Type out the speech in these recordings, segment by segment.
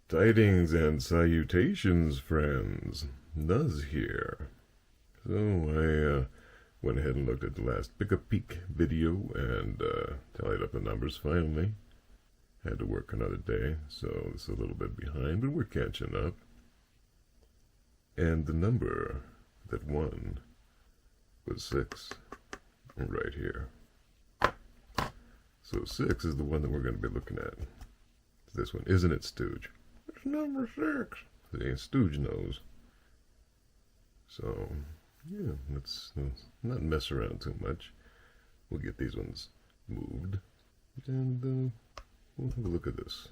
Tidings and salutations, friends. Nuzz here. So I went ahead and looked at the last Pick a Peek video and tallied up the numbers finally. Had to work another day, so it's a little bit behind, but we're catching up. And the number that won was 6, right here. So 6 is the one that we're going to be looking at. This one, isn't it, Stooge? It's number 6. See, Stooge knows. So, yeah, let's not mess around too much. We'll get these ones moved, and we'll have a look at this.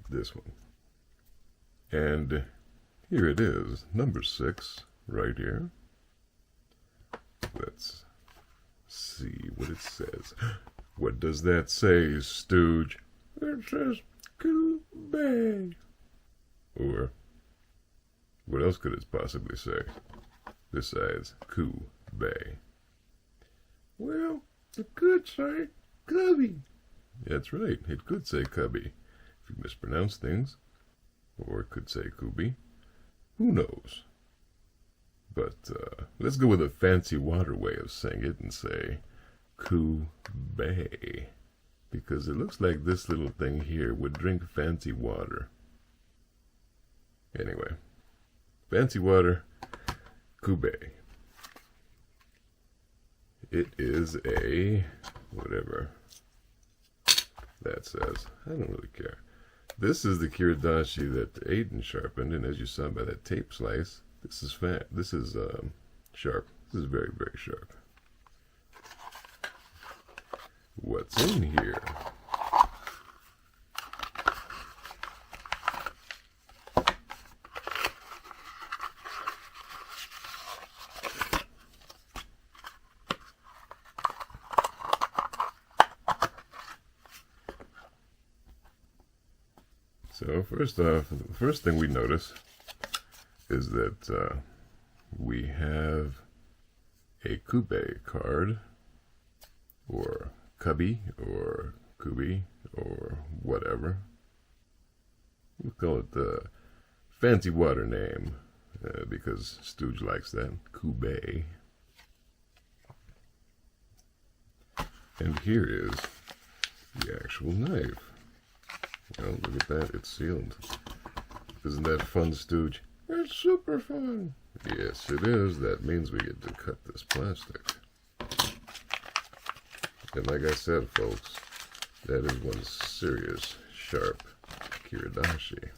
This one. And here it is, number 6, right here. Let's see what it says. What does that say, Stooge? It says Kubey. Or what else could it possibly say besides Kubey? Well, it could say Cubby. That's right, it could say Cubby if you mispronounce things. Or it could say Kubey. Who knows? But let's go with a fancy water way of saying it and say Kubey. Because it looks like this little thing here would drink fancy water. Anyway, fancy water, Kubey. It is a whatever that says. I don't really care. This is the Kiridashi that Aiden sharpened, and as you saw by that tape slice, this is sharp. This is very, very sharp. What's in here? So first off, the first thing we notice is that we have a Kubey card, or Cubby, or Kubey, or whatever. We'll call it the fancy water name, because Stooge likes that, Kubey. And here is the actual knife. Oh, look at that, it's sealed. Isn't that fun, Stooge? It's super fun. Yes, it is. That means we get to cut this plastic. And like I said, folks, that is one serious, sharp Kiridashi.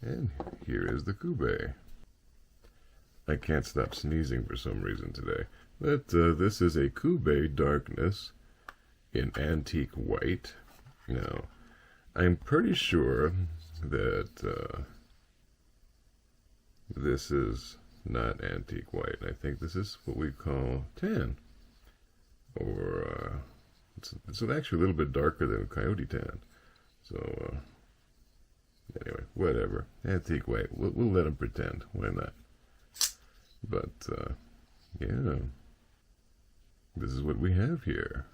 And here is the Kubey. I can't stop sneezing for some reason today. But this is a Kubey Darkness in antique white. Now, I'm pretty sure that this is not antique white. I think this is what we call tan. Or it's actually a little bit darker than coyote tan. So, anyway, whatever. Antique white. We'll let them pretend. Why not? But, yeah. This is what we have here.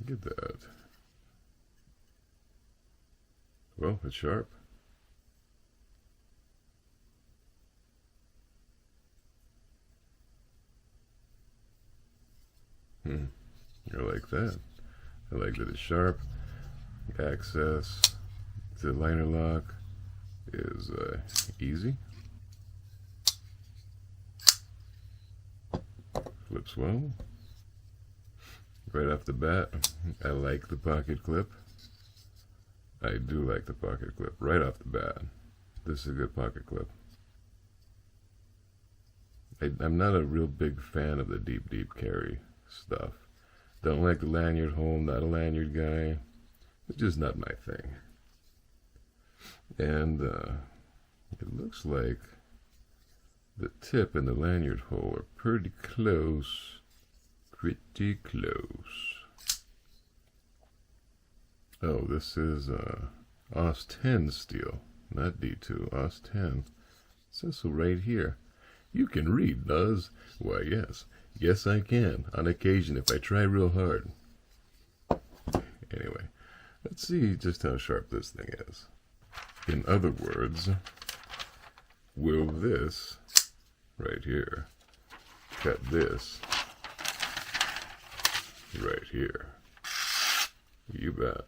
Look at that. Well, it's sharp. I like that. I like that it's sharp. Access to liner lock is easy. Flips well. Right off the bat, I like the pocket clip. I do like the pocket clip right off the bat. This is a good pocket clip. I'm not a real big fan of the deep carry stuff. Don't like the lanyard hole, not a lanyard guy. It's just not my thing. And it looks like the tip and the lanyard hole are pretty close. Pretty close. Oh, this is OS 10 steel, not D2, OS 10. It says so right here. You can read, Nuzz. Why, yes. Yes, I can, on occasion, if I try real hard. Anyway, let's see just how sharp this thing is. In other words, will this right here cut this right here? You bet.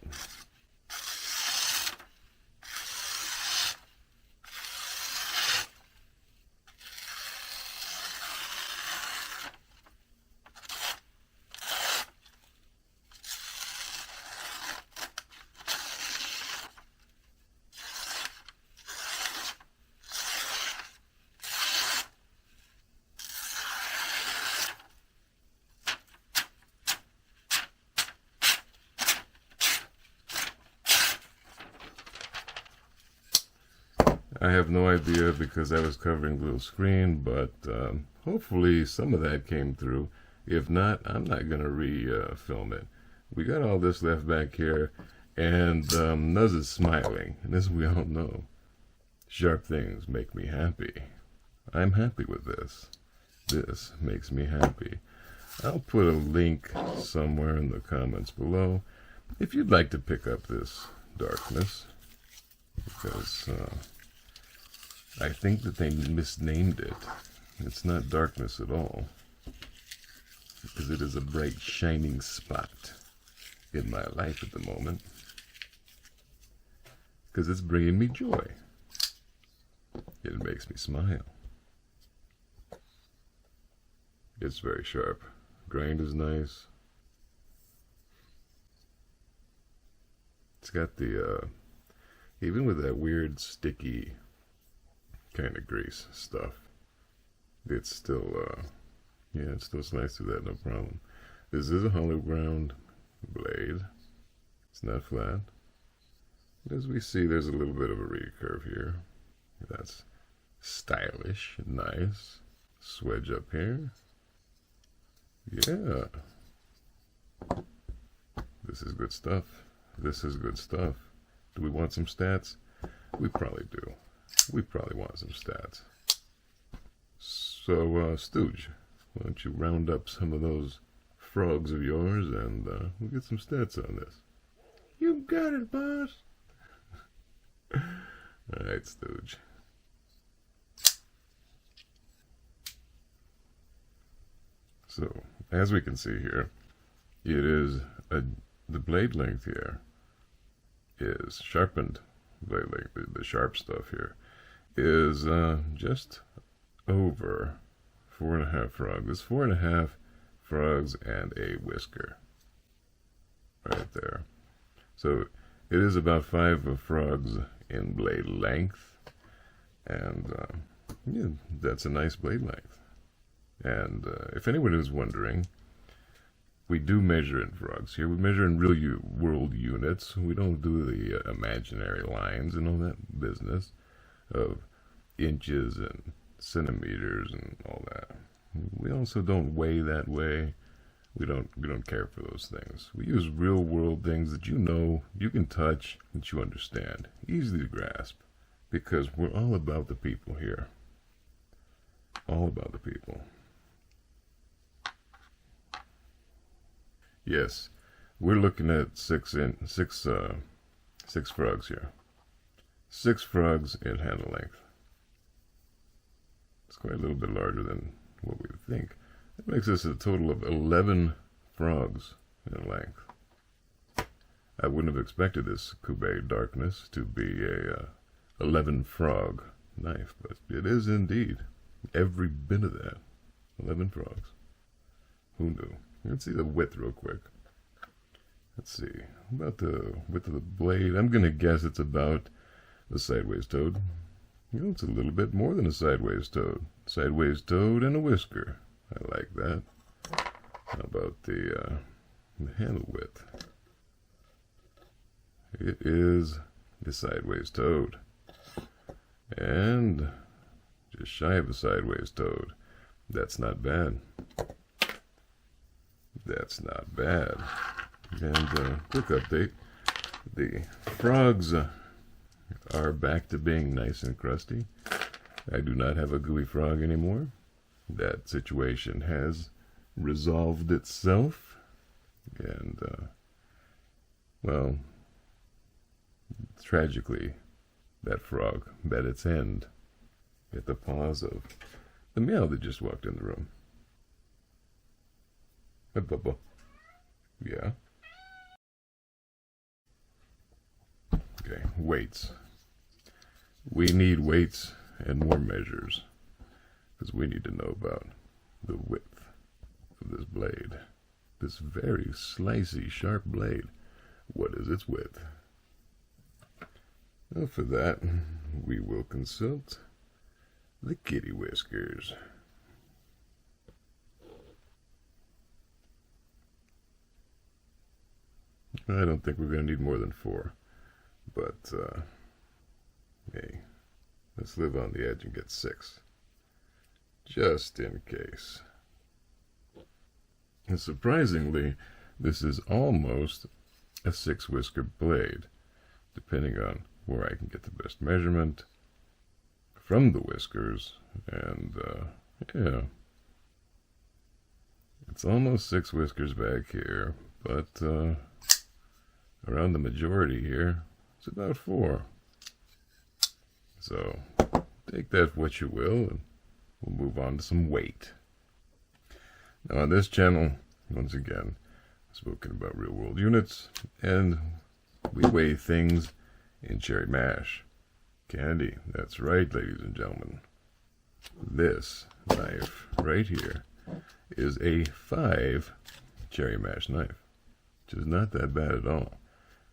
I have no idea because I was covering the little screen, but hopefully some of that came through. If not, I'm not going to re-film it. We got all this left back here, and Nuzz is smiling. And as we all know, sharp things make me happy. I'm happy with this. This makes me happy. I'll put a link somewhere in the comments below if you'd like to pick up this darkness, because I think that they misnamed it. It's not darkness at all, because it is a bright shining spot in my life at the moment, because it's bringing me joy. It makes me smile. It's very sharp. Grain is nice. It's got the even with that weird sticky kind of grease stuff, it's still yeah, it still slides through that no problem. This is a hollow ground blade. It's not flat. As we see, there's a little bit of a recurve here. That's stylish and nice. Swedge up here. Yeah. This is good stuff. This is good stuff. Do we want some stats? We probably do. We probably want some stats. So, Stooge, why don't you round up some of those frogs of yours and we'll get some stats on this. You got it, boss. Alright, Stooge. So, as we can see here, it is the blade length here is sharpened blade length. The sharp stuff here is just over 4.5 frogs. It's 4.5 frogs and a whisker right there. So it is about 5 frogs in blade length, and yeah, that's a nice blade length. And if anyone is wondering, we do measure in frogs here. We measure in real world units. We don't do the imaginary lines and all that business of inches and centimeters and all that. We also don't weigh that way. We don't care for those things. We use real world things that you know, you can touch, that you understand, easy to grasp, because we're all about the people here. All about the people. Yes, we're looking at 6 frogs here. 6 frogs in handle length. It's quite a little bit larger than what we would think. That makes us a total of 11 frogs in length. I wouldn't have expected this Kubey Darkness to be a 11 frog knife, but it is indeed. Every bit of that. 11 frogs. Who knew? Let's see the width real quick. Let's see. About the width of the blade. I'm going to guess it's about a sideways toad. You know, it's a little bit more than a sideways toad. Sideways toad and a whisker. I like that. How about the handle width? It is a sideways toad. And just shy of a sideways toad. That's not bad. That's not bad. And quick update. The frogs are back to being nice and crusty. I do not have a gooey frog anymore. That situation has resolved itself. And Well, tragically, that frog met its end at the paws of the meow that just walked in the room. Hey, Bubba. Yeah? Okay, weights. We need weights and more measures, because we need to know about the width of this blade. This very slicey, sharp blade. What is its width? Well, for that, we will consult the kitty whiskers. I don't think we're going to need more than 4, but hey, let's live on the edge and get 6, just in case. And surprisingly, this is almost a 6-whisker blade, depending on where I can get the best measurement from the whiskers, and yeah, it's almost 6 whiskers back here, but around the majority here, it's about 4. So take that for what you will, and we'll move on to some weight. Now on this channel, once again, I've spoken about real world units, and we weigh things in cherry mash. Candy, that's right, ladies and gentlemen. This knife right here is a 5 cherry mash knife, which is not that bad at all.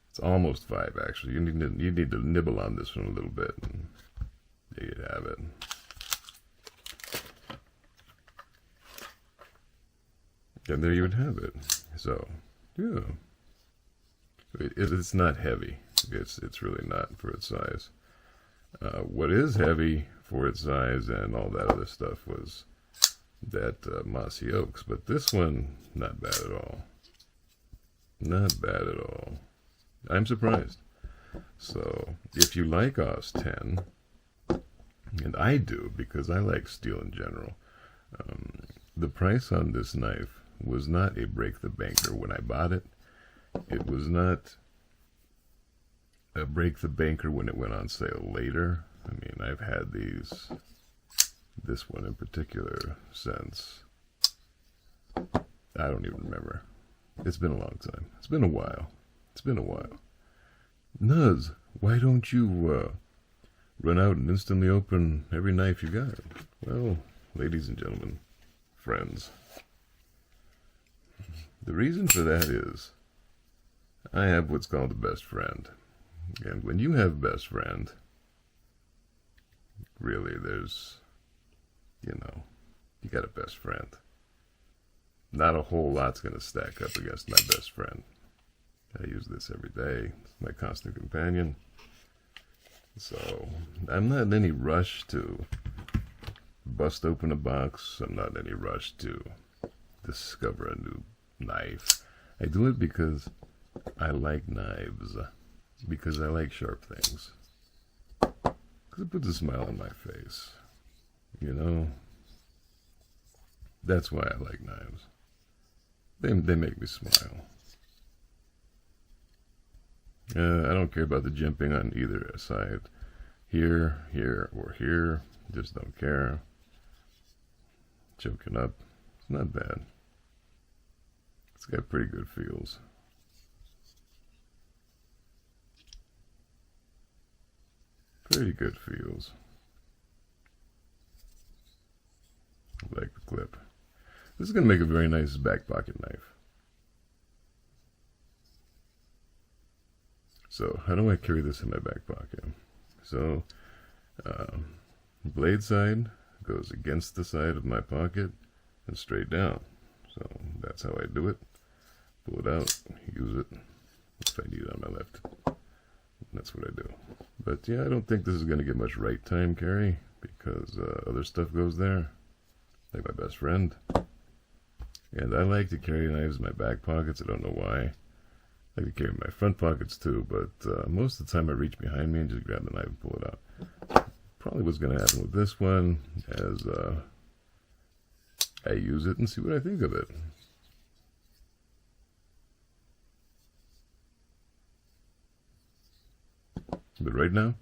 It's almost 5, actually. You need to nibble on this one a little bit, and there you have it. And there you would have it. So, yeah, it's not heavy. It's really not for its size. What is heavy for its size and all that other stuff was that mossy oaks, but this one, not bad at all. Not bad at all. I'm surprised. So, if you like OS 10, and I do because I like steel in general, the price on this knife was not a break the banker when I bought it. It was not a break the banker when it went on sale later. I mean, I've had this one in particular, since, I don't even remember. It's been a long time. It's been a while. It's been a while. Nuzz, why don't you run out and instantly open every knife you got? Well, ladies and gentlemen, friends, the reason for that is I have what's called a best friend. And when you have a best friend, really there's, you got a best friend. Not a whole lot's going to stack up against my best friend. I use this every day. It's my constant companion. So I'm not in any rush to bust open a box. I'm not in any rush to discover a new knife. I do it because I like knives. Because I like sharp things. Because it puts a smile on my face. That's why I like knives. They make me smile. I don't care about the jimping on either side. Here, or here. Just don't care. Choking up. It's not bad. It's got pretty good feels. Pretty good feels. I like the clip. This is going to make a very nice back pocket knife. So, how do I carry this in my back pocket? So, blade side goes against the side of my pocket and straight down. So, that's how I do it. Pull it out, use it if I need it on my left. That's what I do. But yeah, I don't think this is going to get much right time carry, because other stuff goes there, like my best friend. And I like to carry knives in my back pockets. I don't know why. I like to carry in my front pockets too, but most of the time I reach behind me and just grab the knife and pull it out. Probably what's going to happen with this one as I use it and see what I think of it. But right now,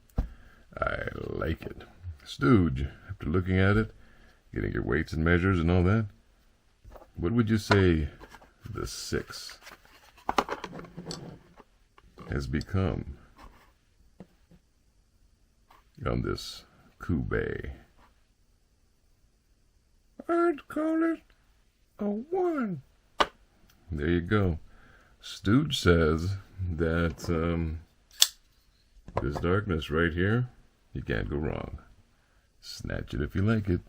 I like it. Stooge, after looking at it, getting your weights and measures and all that, what would you say the 6 has become on this Kubey? I'd call it a 1. There you go. Stooge says that this darkness right here, you can't go wrong. Snatch it if you like it.